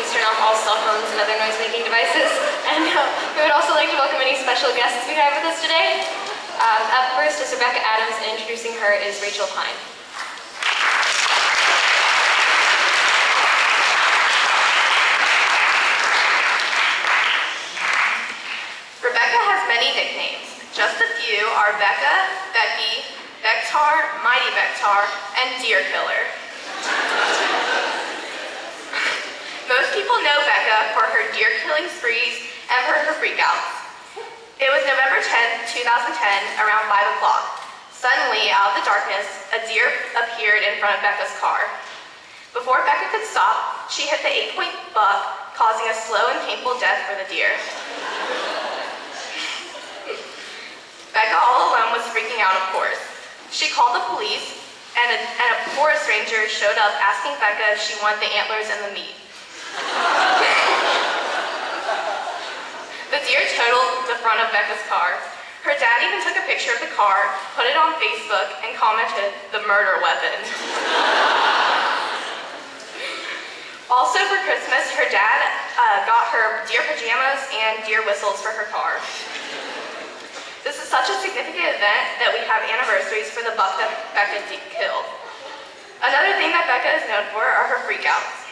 please turn off all cell phones and other noise-making devices. And we would also like to welcome any special guests we have with us today. Up first is Rebecca Adams, and introducing her is Rachel Pine. Rebecca has many nicknames. Just a few are Becca, Becky, Bektar, Mighty Bektar, and Deer Killer. Most people know Becca for her deer-killing sprees and for her freakouts. It was November 10th, 2010, around 5 o'clock. Suddenly, out of the darkness, a deer appeared in front of Becca's car. Before Becca could stop, she hit the 8-point buck, causing a slow and painful death for the deer. Becca, all alone, was freaking out, of course. She called the police, and a forest ranger showed up asking Becca if she wanted the antlers and the meat. The deer totaled the front of Becca's car. Her dad even took a picture of the car, put it on Facebook, and commented, "The murder weapon." Also for Christmas, her dad got her deer pajamas and deer whistles for her car. This is such a significant event that we have anniversaries for the buck that Becca killed. Another thing that Becca is known for are her freakouts.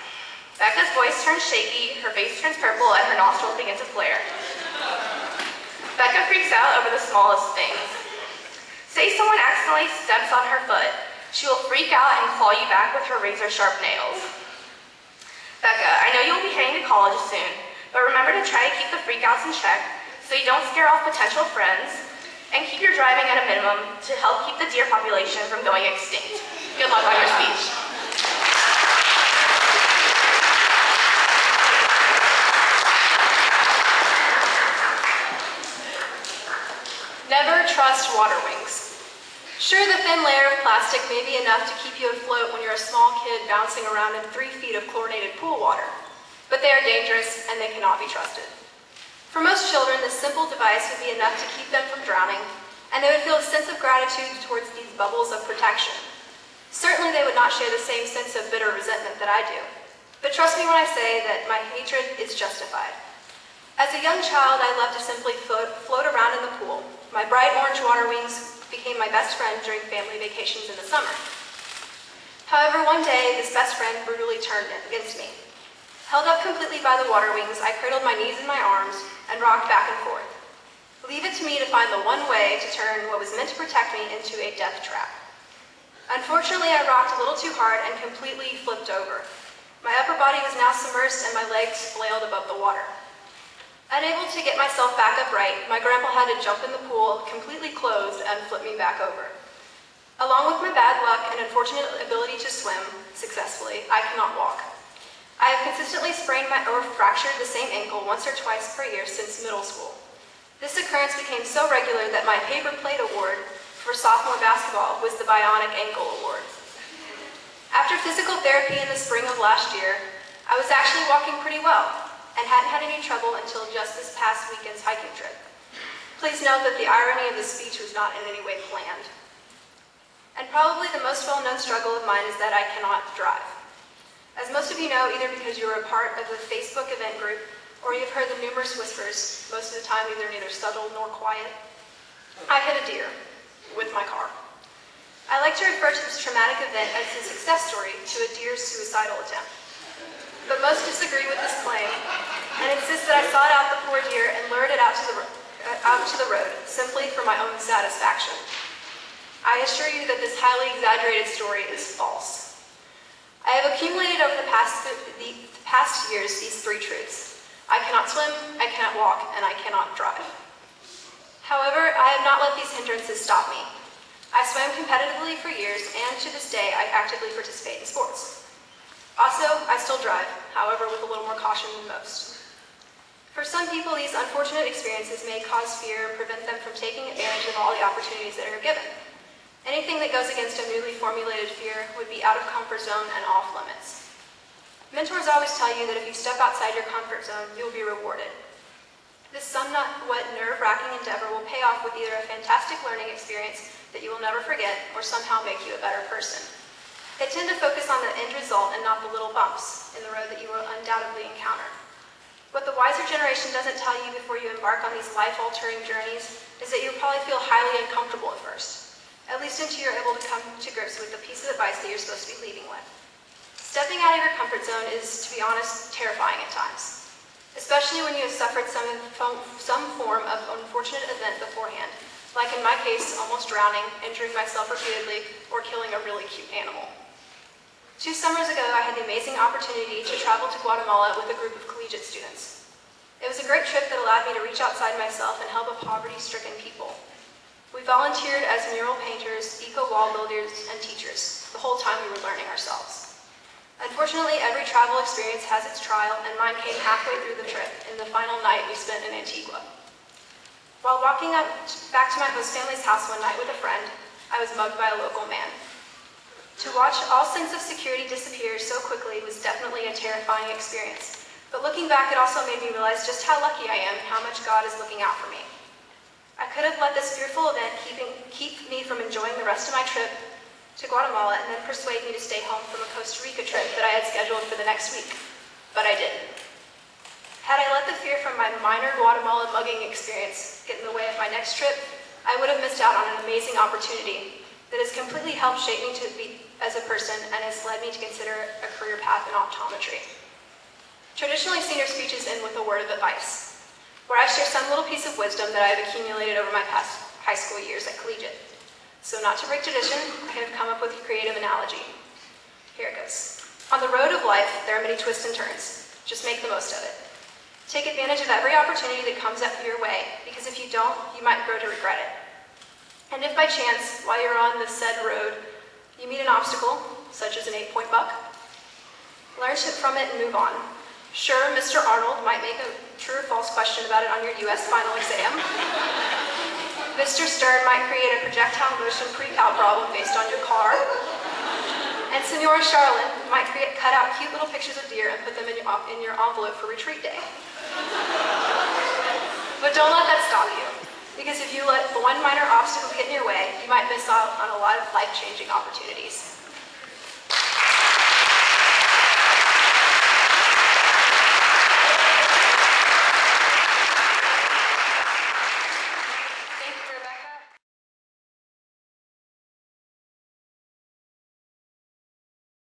Becca's voice turns shaky, her face turns purple, and her nostrils begin to flare. Becca freaks out over the smallest things. Say someone accidentally steps on her foot. She will freak out and claw you back with her razor-sharp nails. Becca, I know you'll be heading to college soon, but remember to try to keep the freakouts in check so you don't scare off potential friends, and keep your driving at a minimum to help keep the deer population from going extinct. Good luck on your speech. Never trust water wings. Sure, the thin layer of plastic may be enough to keep you afloat when you're a small kid bouncing around in 3 feet of chlorinated pool water, but they are dangerous and they cannot be trusted. For most children, this simple device would be enough to keep them from drowning, and they would feel a sense of gratitude towards these bubbles of protection. Certainly they would not share the same sense of bitter resentment that I do, but trust me when I say that my hatred is justified. As a young child, I loved to simply float around in the pool. My bright orange water wings became my best friend during family vacations in the summer. However, one day, this best friend brutally turned against me. Held up completely by the water wings, I cradled my knees in my arms and rocked back and forth. Leave it to me to find the one way to turn what was meant to protect me into a death trap. Unfortunately, I rocked a little too hard and completely flipped over. My upper body was now submersed and my legs flailed above the water. Unable to get myself back upright, my grandpa had to jump in the pool, completely closed, and flip me back over. Along with my bad luck and unfortunate ability to swim successfully, I cannot walk. I have consistently sprained or fractured the same ankle once or twice per year since middle school. This occurrence became so regular that my paper plate award for sophomore basketball was the Bionic Ankle Award. After physical therapy in the spring of last year, I was actually walking pretty well and hadn't had any trouble until just this past weekend's hiking trip. Please note that the irony of this speech was not in any way planned. And probably the most well-known struggle of mine is that I cannot drive. As most of you know, either because you were a part of the Facebook event group or you've heard the numerous whispers, most of the time either neither subtle nor quiet, I hit a deer with my car. I like to refer to this traumatic event as a success story to a deer's suicidal attempt. But most disagree with this claim and insist that I sought out the poor deer and lured it out to the road simply for my own satisfaction. I assure you that this highly exaggerated story is false. I have accumulated over the past years these 3 truths. I cannot swim, I cannot walk, and I cannot drive. However, I have not let these hindrances stop me. I swam competitively for years, and to this day, I actively participate in sports. Also, I still drive, however, with a little more caution than most. For some people, these unfortunate experiences may cause fear and prevent them from taking advantage of all the opportunities that are given. Anything that goes against a newly formulated fear would be out of comfort zone and off limits. Mentors always tell you that if you step outside your comfort zone, you'll be rewarded. This somewhat nerve-wracking endeavor will pay off with either a fantastic learning experience that you will never forget or somehow make you a better person. They tend to focus on the end result and not the little bumps in the road that you will undoubtedly encounter. What the wiser generation doesn't tell you before you embark on these life-altering journeys is that you'll probably feel highly uncomfortable at first, at least until you're able to come to grips with the piece of advice that you're supposed to be leaving with. Stepping out of your comfort zone is, to be honest, terrifying at times, especially when you have suffered some form of unfortunate event beforehand, like in my case, almost drowning, injuring myself repeatedly, or killing a really cute animal. 2 summers ago, I had the amazing opportunity to travel to Guatemala with a group of collegiate students. It was a great trip that allowed me to reach outside myself and help a poverty-stricken people. We volunteered as mural painters, eco-wall builders, and teachers, the whole time we were learning ourselves. Unfortunately, every travel experience has its trial, and mine came halfway through the trip, in the final night we spent in Antigua. While walking back to my host family's house one night with a friend, I was mugged by a local man. To watch all sense of security disappear so quickly was definitely a terrifying experience. But looking back, it also made me realize just how lucky I am and how much God is looking out for me. I could have let this fearful event keep me from enjoying the rest of my trip to Guatemala and then persuade me to stay home from a Costa Rica trip that I had scheduled for the next week. But I didn't. Had I let the fear from my minor Guatemala mugging experience get in the way of my next trip, I would have missed out on an amazing opportunity that has completely helped shape me to be as a person and has led me to consider a career path in optometry. Traditionally, senior speeches end with a word of advice, where I share some little piece of wisdom that I have accumulated over my past high school years at Collegiate. So not to break tradition, I have come up with a creative analogy. Here it goes. On the road of life, there are many twists and turns. Just make the most of it. Take advantage of every opportunity that comes up your way, because if you don't, you might grow to regret it. And if by chance, while you're on the said road, you meet an obstacle, such as an 8-point buck, learn from it and move on. Sure, Mr. Arnold might make a true or false question about it on your US final exam. Mr. Stern might create a projectile motion pre-cal problem based on your car. And Senora Charlene might cut out cute little pictures of deer and put them in your envelope for retreat day. But don't let that stop you. Because if you let one minor obstacle get in your way, you might miss out on a lot of life-changing opportunities.